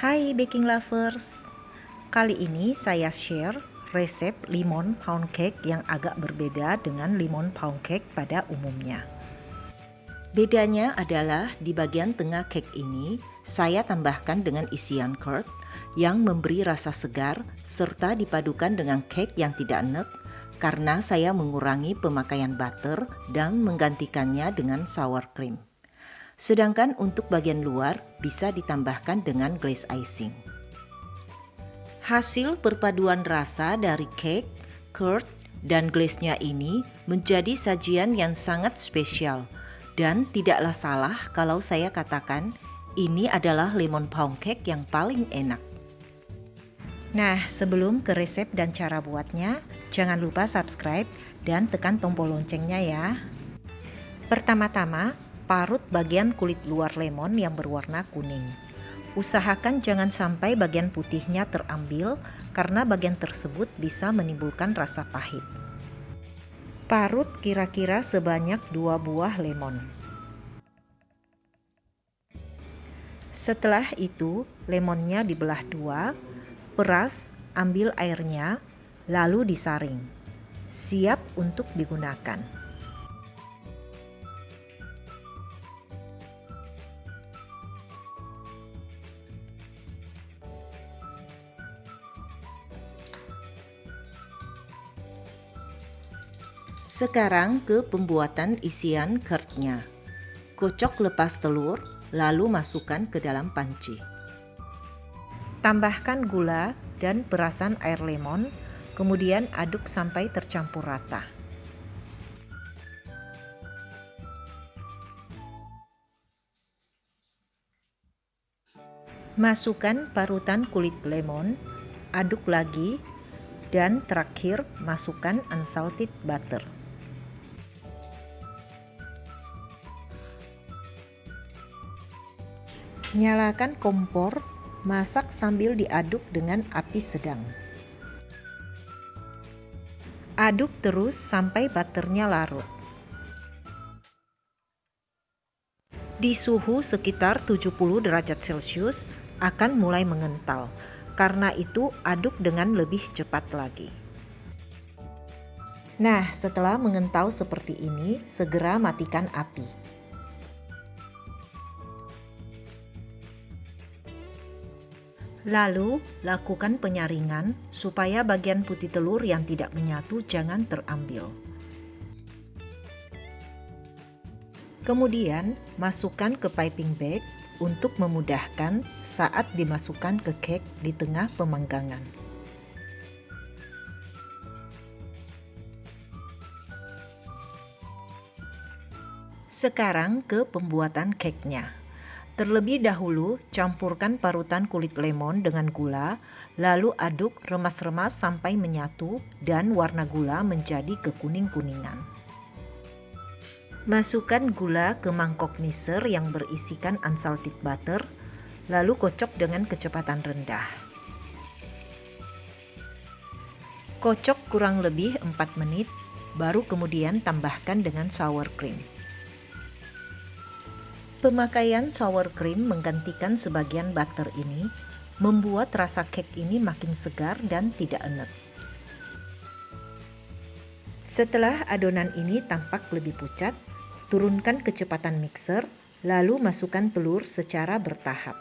Hai baking lovers, kali ini saya share resep lemon pound cake yang agak berbeda dengan lemon pound cake pada umumnya. Bedanya adalah di bagian tengah cake ini saya tambahkan dengan isian curd yang memberi rasa segar serta dipadukan dengan cake yang tidak enak karena saya mengurangi pemakaian butter dan menggantikannya dengan sour cream. Sedangkan untuk bagian luar bisa ditambahkan dengan glaze icing. Hasil perpaduan rasa dari cake, curd, dan glaze-nya ini menjadi sajian yang sangat spesial dan tidaklah salah kalau saya katakan ini adalah lemon pound cake yang paling enak. Nah, sebelum ke resep dan cara buatnya, jangan lupa subscribe dan tekan tombol loncengnya ya. Pertama-tama, parut bagian kulit luar lemon yang berwarna kuning. Usahakan jangan sampai bagian putihnya terambil karena bagian tersebut bisa menimbulkan rasa pahit. Parut kira-kira sebanyak 2 buah lemon. Setelah itu, lemonnya dibelah 2, peras, ambil airnya, lalu disaring. Siap untuk digunakan. Sekarang ke pembuatan isian curd-nya. Kocok lepas telur, lalu masukkan ke dalam panci. Tambahkan gula dan perasan air lemon, kemudian aduk sampai tercampur rata. Masukkan parutan kulit lemon, aduk lagi, dan terakhir masukkan unsalted butter. Nyalakan kompor, masak sambil diaduk dengan api sedang. Aduk terus sampai butternya larut. Di suhu sekitar 70 derajat Celcius akan mulai mengental. Karena itu aduk dengan lebih cepat lagi. Nah, setelah mengental seperti ini, segera matikan api. Lalu, lakukan penyaringan supaya bagian putih telur yang tidak menyatu jangan terambil. Kemudian, masukkan ke piping bag untuk memudahkan saat dimasukkan ke cake di tengah pemanggangan. Sekarang ke pembuatan cake-nya. Terlebih dahulu, campurkan parutan kulit lemon dengan gula, lalu aduk remas-remas sampai menyatu dan warna gula menjadi kekuning-kuningan. Masukkan gula ke mangkok mixer yang berisikan unsalted butter, lalu kocok dengan kecepatan rendah. Kocok kurang lebih 4 menit, baru kemudian tambahkan dengan sour cream. Pemakaian sour cream menggantikan sebagian butter ini, membuat rasa cake ini makin segar dan tidak enek. Setelah adonan ini tampak lebih pucat, turunkan kecepatan mixer, lalu masukkan telur secara bertahap.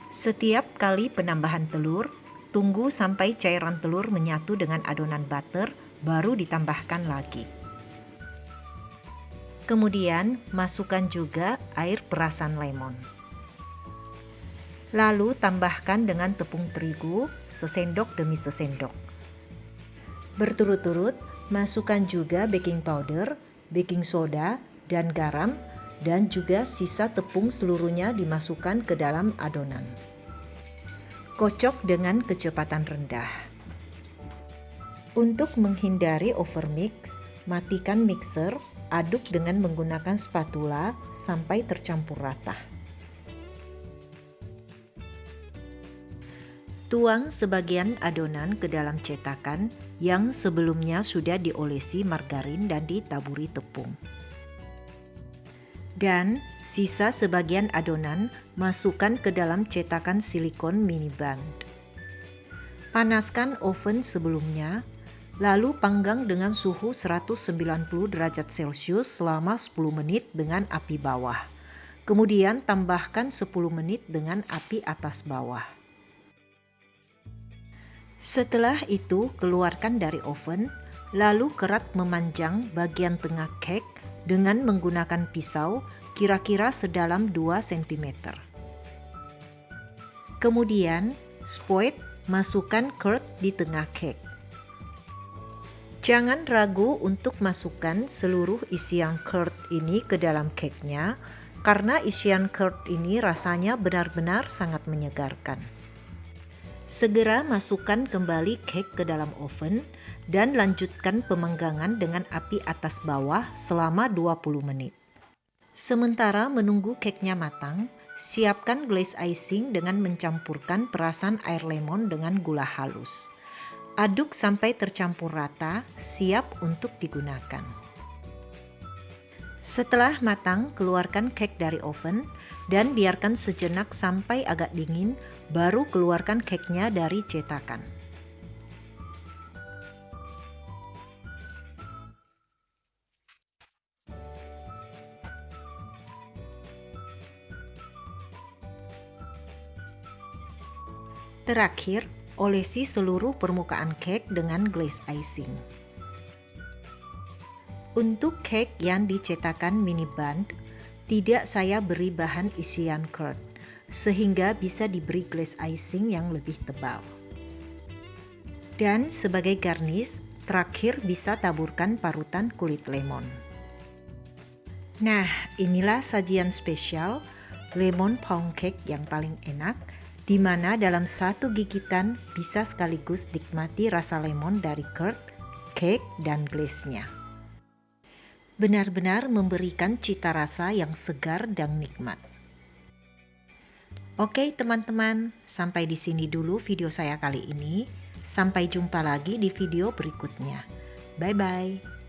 Setiap kali penambahan telur, tunggu sampai cairan telur menyatu dengan adonan butter, baru ditambahkan lagi. Kemudian, masukkan juga air perasan lemon. Lalu tambahkan dengan tepung terigu, sesendok demi sesendok. Berturut-turut, masukkan juga baking powder, baking soda, dan garam, dan juga sisa tepung seluruhnya dimasukkan ke dalam adonan. Kocok dengan kecepatan rendah. Untuk menghindari overmix, matikan mixer, aduk dengan menggunakan spatula sampai tercampur rata. Tuang sebagian adonan ke dalam cetakan yang sebelumnya sudah diolesi margarin dan ditaburi tepung. Dan sisa sebagian adonan masukkan ke dalam cetakan silikon mini band. Panaskan oven sebelumnya, lalu panggang dengan suhu 190 derajat Celcius selama 10 menit dengan api bawah. Kemudian tambahkan 10 menit dengan api atas bawah. Setelah itu keluarkan dari oven, lalu kerat memanjang bagian tengah cake dengan menggunakan pisau kira-kira sedalam 2 cm. Kemudian, spoit masukkan curd di tengah cake. Jangan ragu untuk masukkan seluruh isian curd ini ke dalam cake-nya, karena isian curd ini rasanya benar-benar sangat menyegarkan. Segera masukkan kembali cake ke dalam oven dan lanjutkan pemanggangan dengan api atas bawah selama 20 menit. Sementara menunggu cake-nya matang, siapkan glaze icing dengan mencampurkan perasan air lemon dengan gula halus. Aduk sampai tercampur rata, siap untuk digunakan. Setelah matang, keluarkan cake dari oven dan biarkan sejenak sampai agak dingin, baru keluarkan cake-nya dari cetakan. Terakhir, olesi seluruh permukaan cake dengan glaze icing. Untuk cake yang dicetakan mini band, tidak saya beri bahan isian curd, sehingga bisa diberi glaze icing yang lebih tebal. Dan sebagai garnish, terakhir bisa taburkan parutan kulit lemon. Nah, inilah sajian spesial lemon pound cake yang paling enak, di mana dalam satu gigitan bisa sekaligus nikmati rasa lemon dari curd, cake, dan glaze-nya. Benar-benar memberikan cita rasa yang segar dan nikmat. Oke teman-teman, sampai di sini dulu video saya kali ini. Sampai jumpa lagi di video berikutnya. Bye-bye.